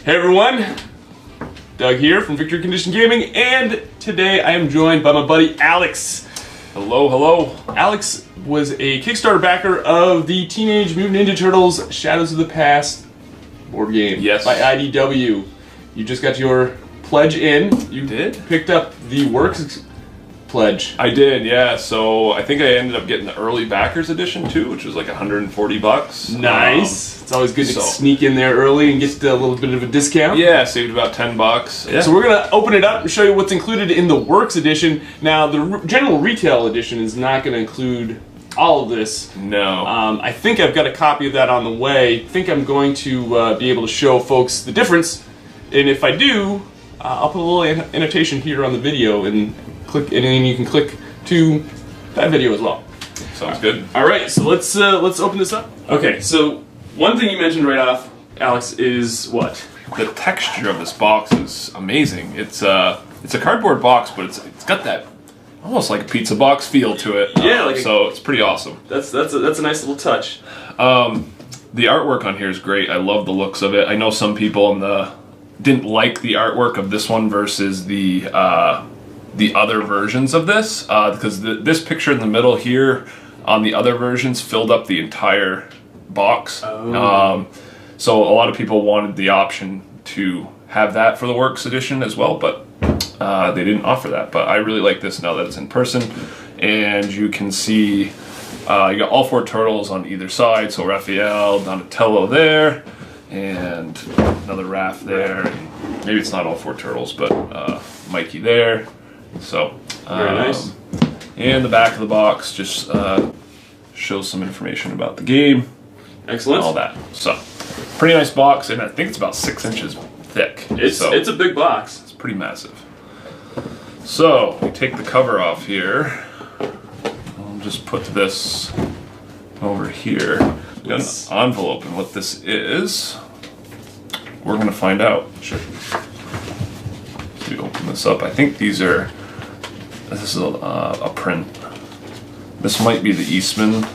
Hey everyone, Doug here from Victory Condition Gaming, and today I am joined by my buddy Alex. Hello, hello. Alex was a Kickstarter backer of the Teenage Mutant Ninja Turtles Shadows of the Past board game. Yes. By IDW. You just got your pledge in. You did? Picked up the Works pledge. I did, yeah. So I think I ended up getting the early backers edition too, which was like $140. Nice. It's always good to so- sneak in there early and get a little bit of a discount. Yeah, saved about $10. Yeah. So we're going to open it up and show you what's included in the Works edition. Now, the general retail edition is not going to include all of this. No. I think I've got a copy of that on the way. I think I'm going to be able to show folks the difference. And if I do, I'll put a little annotation here on the video and click, and then you can click to that video as well. Sounds good. All right, so let's open this up. Okay, so one thing you mentioned right off, Alex, is what? The texture of this box is amazing. It's a cardboard box, but it's got that almost like a pizza box feel to it. Yeah, so it's pretty awesome. That's a nice little touch. The artwork on here is great. I love the looks of it. I know some people didn't like the artwork of this one versus the other versions of this, because this picture in the middle here on the other versions filled up the entire box. Oh. So a lot of people wanted the option to have that for the Works edition as well, but they didn't offer that. But I really like this now that it's in person, and you can see you got all four turtles on either side. So Raphael, Donatello there, and another Raph there. And maybe it's not all four turtles, but Mikey there. So very nice. And the back of the box just shows some information about the game. Excellent. And all that. So pretty nice box, and I think it's about 6 inches thick. It's a big box. It's pretty massive. So we take the cover off here. I'll just put this over here. We've got an envelope, and what this is, we're gonna find out. Sure. So we open this up. I think this is a print. This might be the Eastman.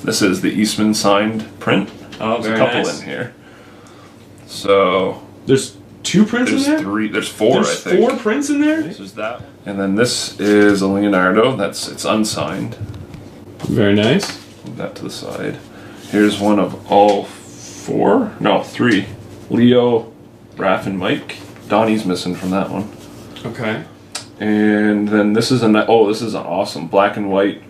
This is the Eastman signed print. Oh, There's very a couple nice. in here. So There's 2 prints in there? there's 4, I think. 4 prints in there? This is that. And then this is a Leonardo. It's unsigned. Very nice. Move that to the side. Here's one of all 4. No, 3. Leo, Raph, and Mike. Donnie's missing from that one. Okay. And then this is an awesome black and white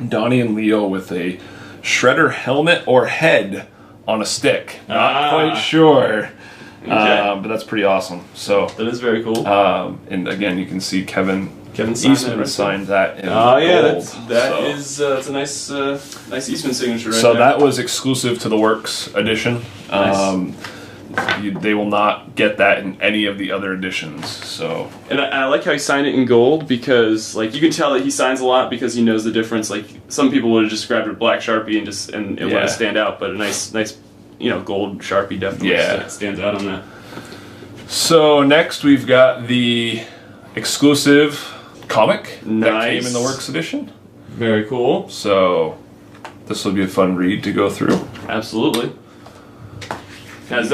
Donnie and Leo with a Shredder helmet or head on a stick. Not quite sure. Okay. But that's pretty awesome. So That is very cool. and again, you can see Kevin signed Eastman that, signed that in Oh yeah, gold. that's a nice Eastman signature right So there. that was exclusive to the Works edition. Nice. They will not get that in any of the other editions. So And I like how he signed it in gold, because like you can tell that he signs a lot because he knows the difference. Like some people would have just grabbed a black Sharpie and it let it stand out, but a nice gold Sharpie definitely stands out on that. So next we've got the exclusive comic that Nice. came in the Works edition. Very cool. So this will be a fun read to go through. Absolutely. That's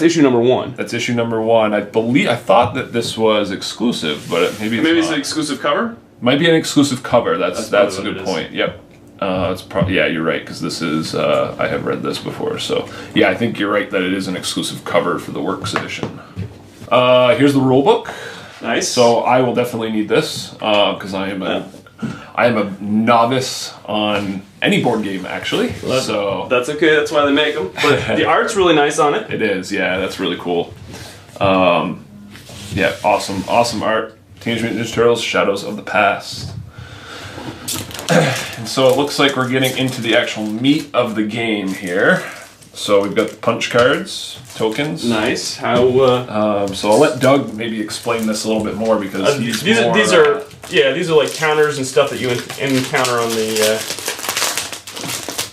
issue number 1. That's issue number 1. I thought that this was exclusive, but maybe it's Maybe it's not. an exclusive cover. Might be an exclusive cover. That's probably a what good it is. point. Yep. It's probably, yeah, you're right, because this is I have read this before. So yeah, I think you're right that it is an exclusive cover for the Works edition. Here's the rule book. Nice. So I will definitely need this because I am a novice on any board game actually. So that's okay. That's why they make them. But the art's really nice on it. it is. Yeah, that's really cool. Yeah, awesome art. Teenage Mutant Ninja Turtles: Shadows of the Past. And so it looks like we're getting into the actual meat of the game here. So we've got the punch cards, tokens. Nice. How? So I'll let Doug maybe explain this a little bit more because These are like counters and stuff that you encounter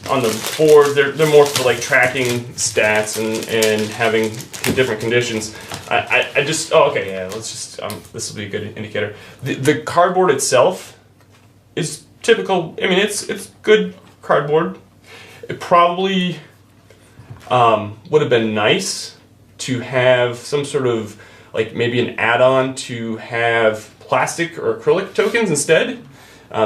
on the board. They're more for like tracking stats and having different conditions. This will be a good indicator. The cardboard itself is typical. I mean, it's good cardboard. It probably would have been nice to have some sort of like maybe an add-on to have plastic or acrylic tokens instead.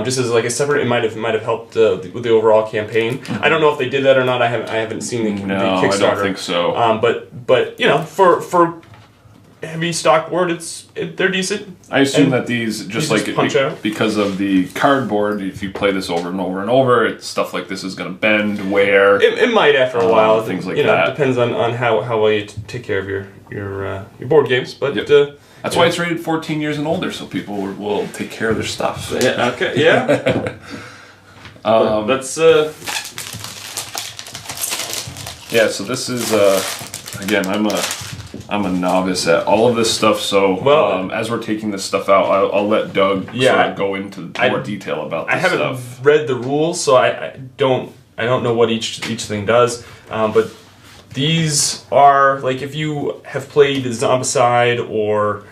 Just as like a separate, it might have helped with the overall campaign. I don't know if they did that or not. I haven't seen the Kickstarter. I don't think so. But you know, for heavy stock board, they're decent. I assume that these like punch out. Because of the cardboard, if you play this over and over and over, stuff like this is going to bend, wear. It might after a while. Things like that. that. It depends on how well you take care of your board games, but. Yep. That's why it's rated 14 years and older, so people will take care of their stuff. Yeah. Okay. Yeah. That's. Yeah. So this is again, I'm a novice at all of this stuff. So as we're taking this stuff out, I'll let Doug sort of go into more detail about this stuff. I haven't read the rules, so I don't know what each thing does. But these are like if you have played Zombicide or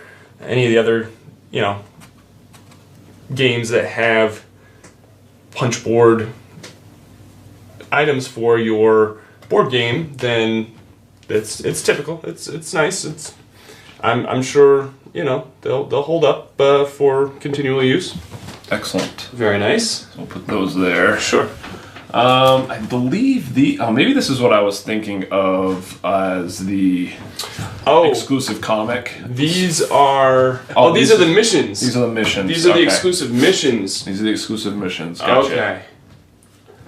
any of the other, you know, games that have punch board items for your board game, then it's typical. It's nice. I'm sure, you know, they'll hold up for continual use. Excellent. Very nice. So we'll put those there. Sure. I believe maybe this is what I was thinking of as the exclusive comic. These are these are the missions. These are the missions. These are the exclusive missions. These are the exclusive missions. Gotcha. Okay.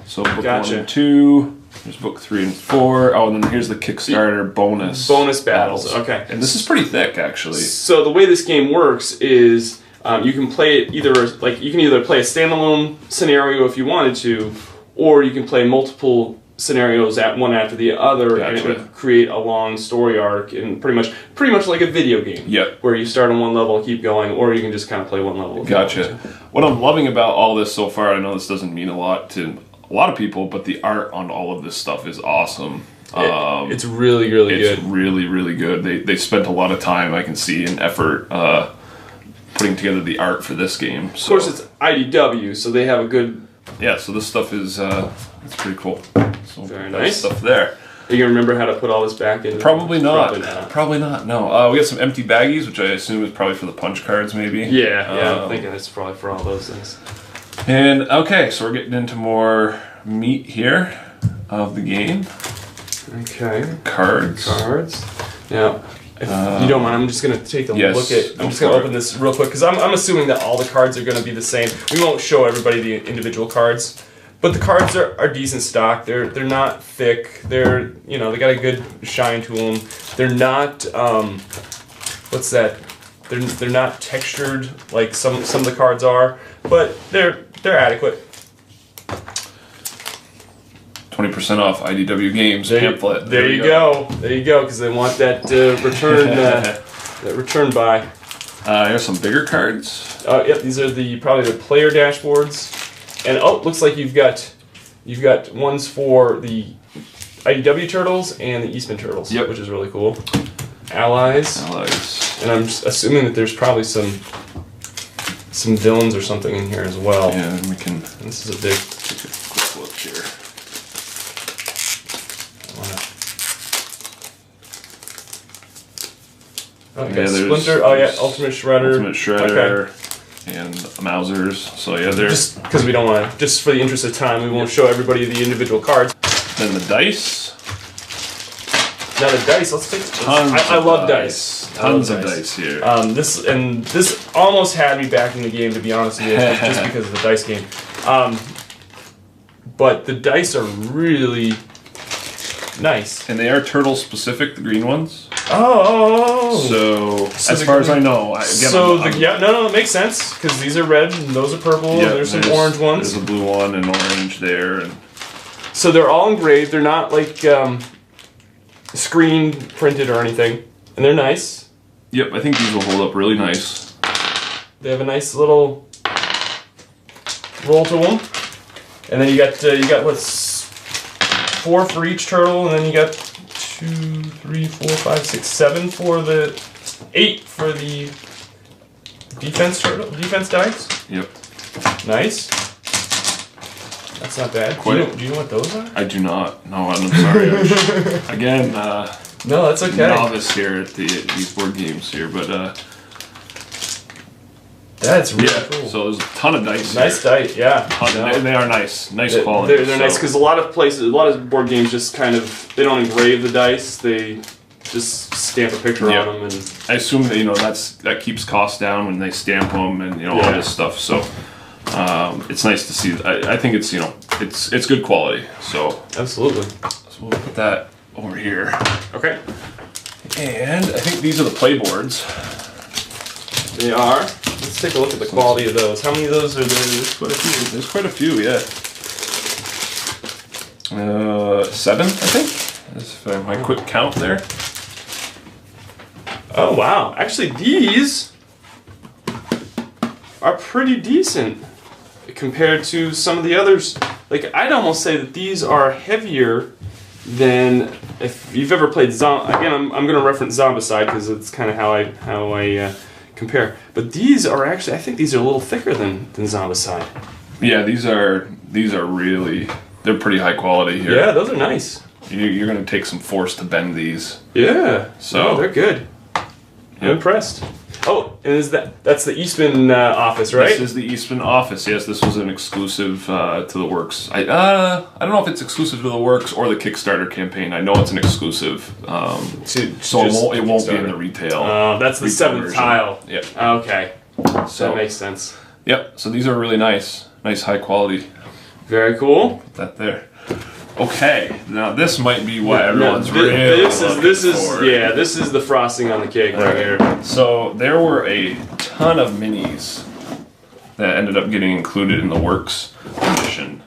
So book 1 and 2. There's book 3 and 4. Oh, and then here's the Kickstarter bonus battles. Okay. And this is pretty thick, actually. So the way this game works is you can play it you can either play a standalone scenario if you wanted to, or you can play multiple scenarios one after the other, and it would create a long story arc, and pretty much like a video game. Yep. Where you start on one level and keep going, or you can just kind of play one level. Gotcha. What I'm loving about all this so far, I know this doesn't mean a lot to a lot of people, but the art on all of this stuff is awesome. It's really, really good. It's really, really good. They spent a lot of time, I can see, and effort putting together the art for this game. So. Of course, it's IDW, so they have a good... Yeah, so this stuff is it's pretty cool. So very nice stuff there. Are you gonna remember how to put all this back in? Probably not. Probably not. No. We got some empty baggies, which I assume is probably for the punch cards, maybe. Yeah. I'm thinking it's probably for all those things. And okay, so we're getting into more meat here of the game. Okay. Cards. Now, if you don't mind, I'm just going to take a look at... I'm just going to open this real quick, because I'm assuming that all the cards are going to be the same. We won't show everybody the individual cards, but the cards are decent stock. They're not thick. They're, you know, they got a good shine to them. They're not... what's that? They're not textured like some of the cards are, but they're adequate. 20% off IDW Games pamphlet. There you go, because they want that return buy. Here's some bigger cards. Yep, these are probably the player dashboards, and looks like you've got ones for the IDW Turtles and the Eastman Turtles. Yep, which is really cool. Allies. And I'm just assuming that there's probably some villains or something in here as well. Yeah, and we can. And this is a big. Take a quick look here. Oh, you got Splinter. Oh yeah, Ultimate Shredder. Okay. And Mausers. So yeah, there's. Just because we don't want to. Just for the interest of time, we won't show everybody the individual cards. Then the dice. Now the dice. Let's take. I love dice. Tons of dice here. This almost had me back in the game, to be honest with you, just because of the dice game. But the dice are really nice, and they are turtle specific. The green ones. Oh. So as far as I know, it makes sense because these are red and those are purple. And there's some orange ones. There's a blue one and orange there, and so they're all engraved. They're not like screen printed or anything, and they're nice. Yep, I think these will hold up really nice. They have a nice little roll to them, and then you got what's 4 for each turtle, and then you got 2, 3, 4, 5, 6, 7 for the 8 for the defense dice. Yep. Nice. That's not bad. Do you know what those are? I do not. No, I'm sorry. Again, No, that's okay. Novice here at these board games here, but that's really yeah. cool. So there's a ton of dice. Nice dice, yeah. And they are nice quality. They're nice because a lot of board games just kind of they don't engrave the dice. They just stamp a picture on them, and I assume that that keeps costs down when they stamp them and all this stuff. So it's nice to see. I think it's it's good quality. So absolutely. So we'll put that over here. Okay. And I think these are the play boards. They are. Let's take a look at the quality of those. How many of those are there? There's quite a few. There's quite a few, yeah. 7, I think. That's my quick count there. Oh wow! Actually, these are pretty decent compared to some of the others. Like I'd almost say that these are heavier than if you've ever played Again, I'm going to reference Zombicide because it's kind of how I compare. But these are actually, I think these are a little thicker than Zombicide. Yeah, these are really, they're pretty high quality here. Yeah, those are nice. You're going to take some force to bend these. Yeah, so they're good. I'm impressed. Oh, and that's the Eastman office, right? This is the Eastman office. Yes, this was an exclusive to the Works. I don't know if it's exclusive to the Works or the Kickstarter campaign. I know it's an exclusive, so it won't be in the retail. That's the 7th tile. Yep. Okay. So that makes sense. Yep. So these are really nice high quality. Very cool. Put that there. Okay, now this might be what everyone's really this is the frosting on the cake right here. So there were a ton of minis that ended up getting included in the Works edition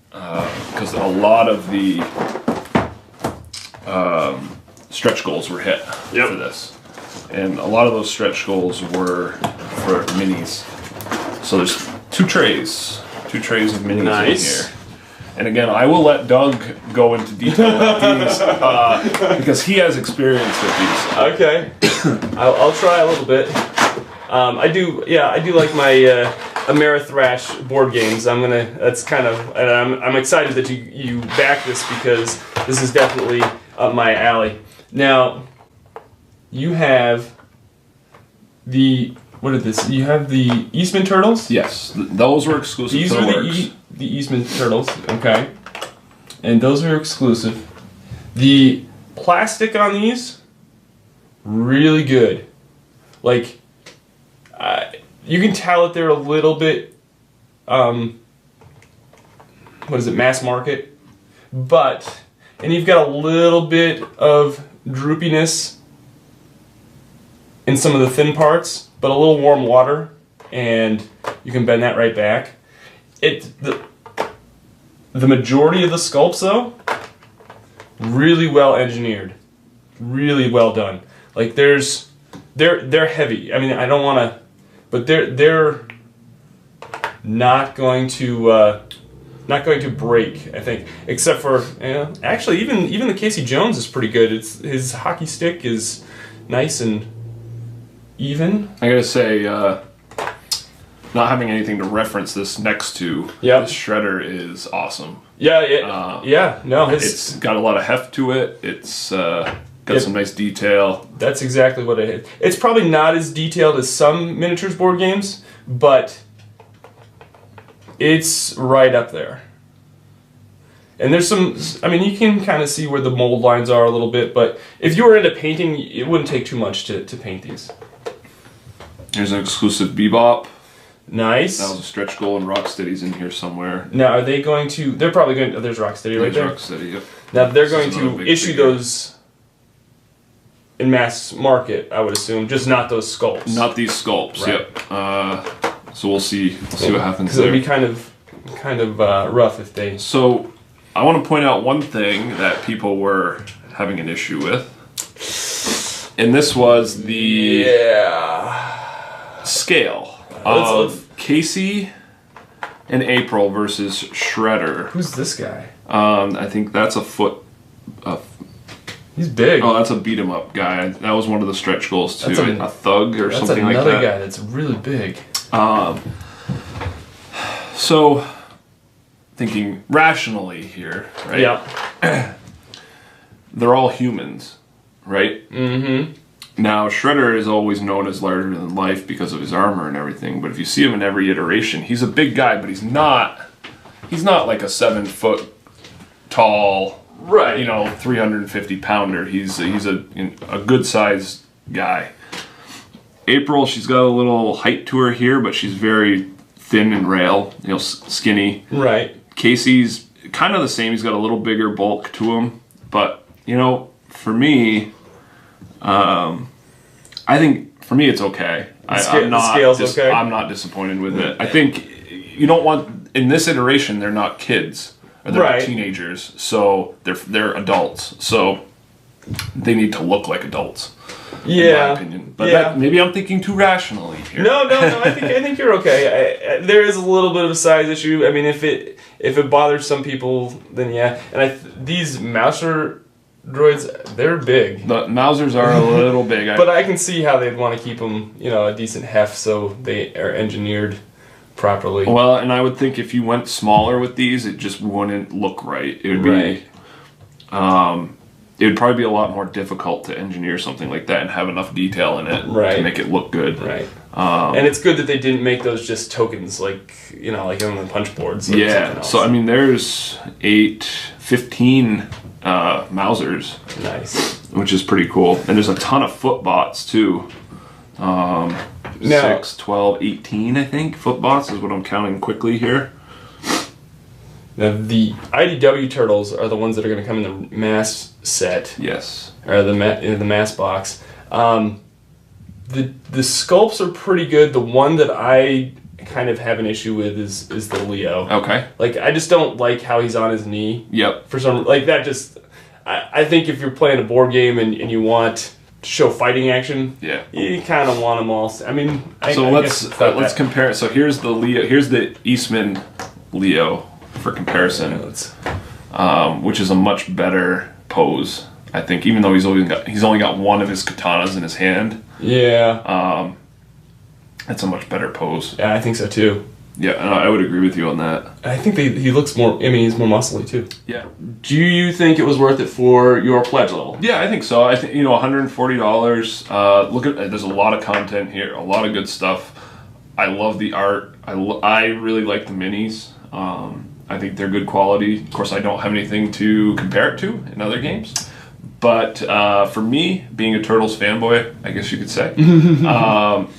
because a lot of the stretch goals were hit for this, and a lot of those stretch goals were for minis. So there's two trays of minis in here. And again, I will let Doug go into detail with these because he has experience with these. Okay, I'll try a little bit. I do like my Amerithrash board games. That's kind of, and I'm excited that you back this because this is definitely up my alley. Now, you have you have the Eastman Turtles? Yes, those were exclusive to the Works. The Eastman Turtles, okay. And those are exclusive. The plastic on these, really good. Like, you can tell that they're a little bit, mass market. And you've got a little bit of droopiness in some of the thin parts, but a little warm water, and you can bend that right back. The majority of the sculpts, though, really well engineered, really well done. Like they're heavy. I mean, I don't want to, but they're not going to break. I think, except for actually even the Casey Jones is pretty good. His hockey stick is nice and even. I gotta say, not having anything to reference this next to, this shredder is awesome. It's got a lot of heft to it. It's got some nice detail. That's exactly what it is. It's probably not as detailed as some miniatures board games, but it's right up there. And there's some, I mean, you can kind of see where the mold lines are a little bit, but if you were into painting, it wouldn't take too much to paint these. Here's an exclusive Bebop. Nice. That was a stretch goal, and Rocksteady's in here somewhere. Now, are they going to... They're probably going to... there's Rocksteady right there. Rocksteady, yep. Now, they're going to issue those in mass market, I would assume. Just not those sculpts. Not these sculpts, right. Yep. So we'll see what happens there. Because it would be kind of rough if they... So, I want to point out one thing that people were having an issue with. And this was the... scale of Casey and April versus Shredder. Who's this guy? I think that's a foot. He's big. Oh, that's a beat 'em up guy. That was one of the stretch goals too. A thug or something like that. That's another guy that's really big. So, thinking rationally here, right? Yeah. they're all humans, right? Mm-hmm. Now, Shredder is always known as larger than life because of his armor and everything, but if you see him in every iteration, he's a big guy, but he's not like a 7-foot tall, Right. 350 pounder. He's a good sized guy. April, she's got a little height to her here, but she's very thin and rail, skinny. Right. Casey's kind of the same. He's got a little bigger bulk to him, but for me, I think for me it's okay. I'm not disappointed with it. I think you don't want, in this iteration, they're not kids or they're not teenagers, so they're adults. So they need to look like adults. In my opinion, but maybe I'm thinking too rationally here. No. I think you're okay. There is a little bit of a size issue. I mean, if it bothers some people, then yeah. And these Mouser droids, they're big. The Mousers are a little big, but I can see how they'd want to keep them, a decent heft, so they are engineered properly. Well, and I would think if you went smaller with these, it just wouldn't look right. It would be, it would probably be a lot more difficult to engineer something like that and have enough detail in it to make it look good. Right. And it's good that they didn't make those just tokens like on the punch boards. Yeah. So I mean, there's 15 Mousers. Nice. Which is pretty cool. And there's a ton of footbots too. 6, 12, 18, I think. Footbots is what I'm counting quickly here. Now, the IDW Turtles are the ones that are going to come in the mass set. Yes. Or the mass box. The sculpts are pretty good. The one that I kind of have an issue with is the Leo. Okay. Like, I just don't like how he's on his knee. Yep. For some, like, that just... I think if you're playing a board game and you want to show fighting action, you kind of want them all... I mean... let's compare... So here's the Leo... Here's the Eastman Leo... for comparison, which is a much better pose, I think. Even though he's only got one of his katanas in his hand. Yeah. It's a much better pose. Yeah, I think so too. Yeah, and I would agree with you on that. I think he looks more. I mean, he's more muscly too. Yeah. Do you think it was worth it for your pledge level? Yeah, I think so. I think $140. Look at there's a lot of content here, a lot of good stuff. I love the art. I really like the minis. I think they're good quality. Of course, I don't have anything to compare it to in other games. But for me, being a Turtles fanboy, I guess you could say.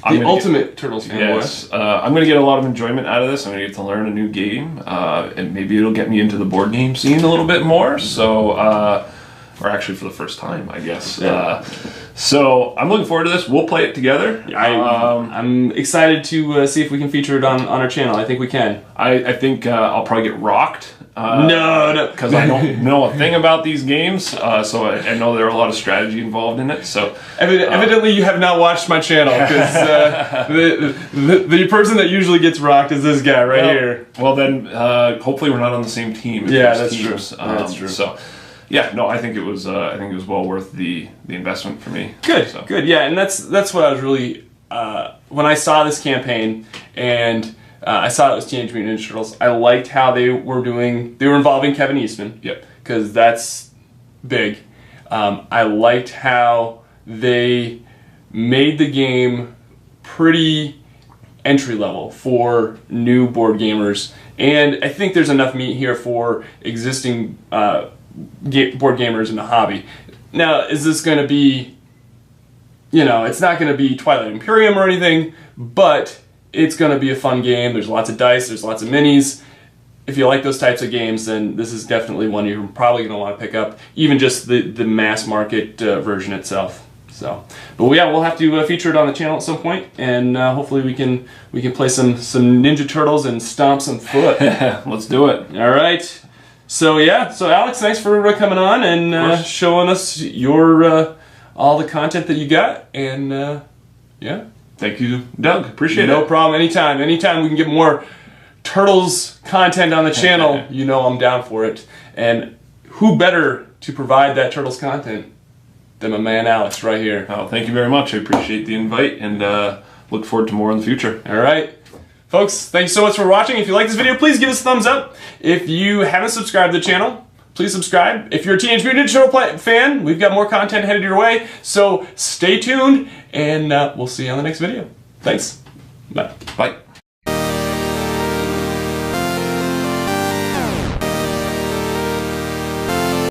Ultimate Turtles fanboy. Yes. I'm going to get a lot of enjoyment out of this. I'm going to get to learn a new game. And maybe it'll get me into the board game scene a little bit more. So, or actually for the first time, I guess. Yeah. So I'm looking forward to this. We'll play it together. I'm excited to see if we can feature it on our channel. I think we can. I think I'll probably get rocked. No. Because I don't know a thing about these games. So I know there are a lot of strategy involved in it. So evidently you have not watched my channel, because the person that usually gets rocked is this guy here. Well then, hopefully we're not on the same team. Yeah, that's true. That's true. So. Yeah, no, I think it was well worth the investment for me. Good, yeah, and that's what I was really when I saw this campaign and I saw it was Teenage Mutant Ninja Turtles. I liked how they were doing. They were involving Kevin Eastman. Yep. Because that's big. I liked how they made the game pretty entry level for new board gamers, and I think there's enough meat here for existing board gamers in the hobby. Now, is this going to be, it's not going to be Twilight Imperium or anything, but it's going to be a fun game. There's lots of dice, there's lots of minis. If you like those types of games, then this is definitely one you're probably going to want to pick up, even just the mass market version itself. So, but yeah, we'll have to feature it on the channel at some point, and hopefully we can play some Ninja Turtles and stomp some foot. Let's do it. All right. So yeah, Alex, thanks for coming on and showing us your all the content that you got, and yeah. Thank you, Doug. Appreciate it. No problem. Anytime we can get more Turtles content on the channel, I'm down for it. And who better to provide that Turtles content than my man Alex right here. Oh, thank you very much. I appreciate the invite, and look forward to more in the future. All right. Folks, thanks so much for watching. If you like this video, please give us a thumbs up. If you haven't subscribed to the channel, please subscribe. If you're a Teenage Mutant Ninja Turtle fan, we've got more content headed your way. So stay tuned, and we'll see you on the next video. Thanks. Bye. Bye.